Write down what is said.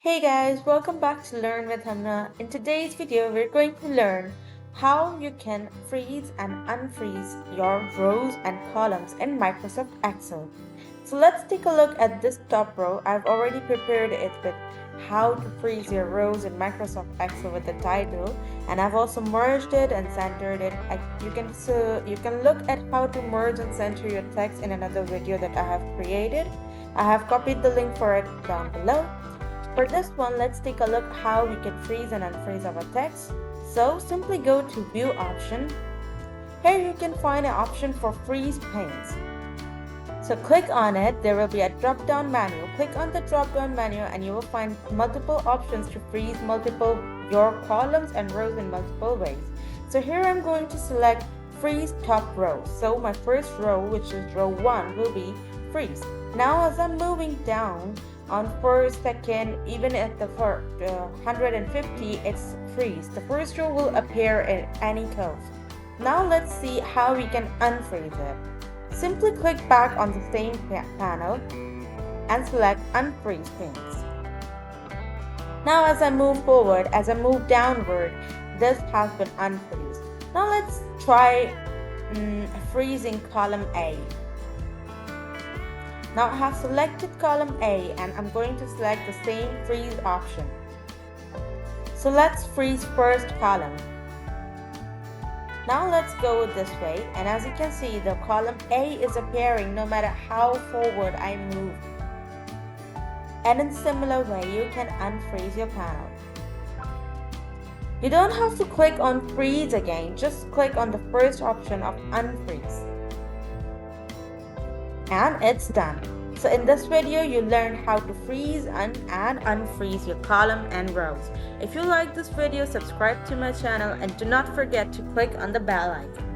Hey guys, welcome back to Learn with Hamna. In today's video, we're going to learn how you can freeze and unfreeze your rows and columns in Microsoft Excel. So let's take a look at this top row. I've already prepared it with how to freeze your rows in Microsoft Excel with the title, and I've also merged it and centered it. You can look at how to merge and center your text in another video that I have created. I have copied the link for it down below. For this one, let's take a look how we can freeze and unfreeze our text. So simply go to View option. Here you can find an option for Freeze Panes. So click on it, there will be a drop-down menu. Click on the drop-down menu and you will find multiple options to freeze your columns and rows in multiple ways. So here I'm going to select Freeze Top Row. So my first row, which is row 1, will be freeze. Now as I'm moving down, on first, second, even at the 150, it's freeze. The first row will appear in any curve. Now let's see how we can unfreeze it. Simply click back on the same panel and select Unfreeze Panes. Now as I move forward, as I move downward, this has been unfreezed. Now let's try freezing column A. Now I have selected column A and I'm going to select the same freeze option. So let's freeze first column. Now let's go this way, and as you can see, the column A is appearing no matter how forward I move. And in similar way, you can unfreeze your panel. You don't have to click on freeze again, just click on the first option of unfreeze. And it's done. So in this video, you learned how to freeze and unfreeze your column and rows. If you like this video, subscribe to my channel and do not forget to click on the bell icon.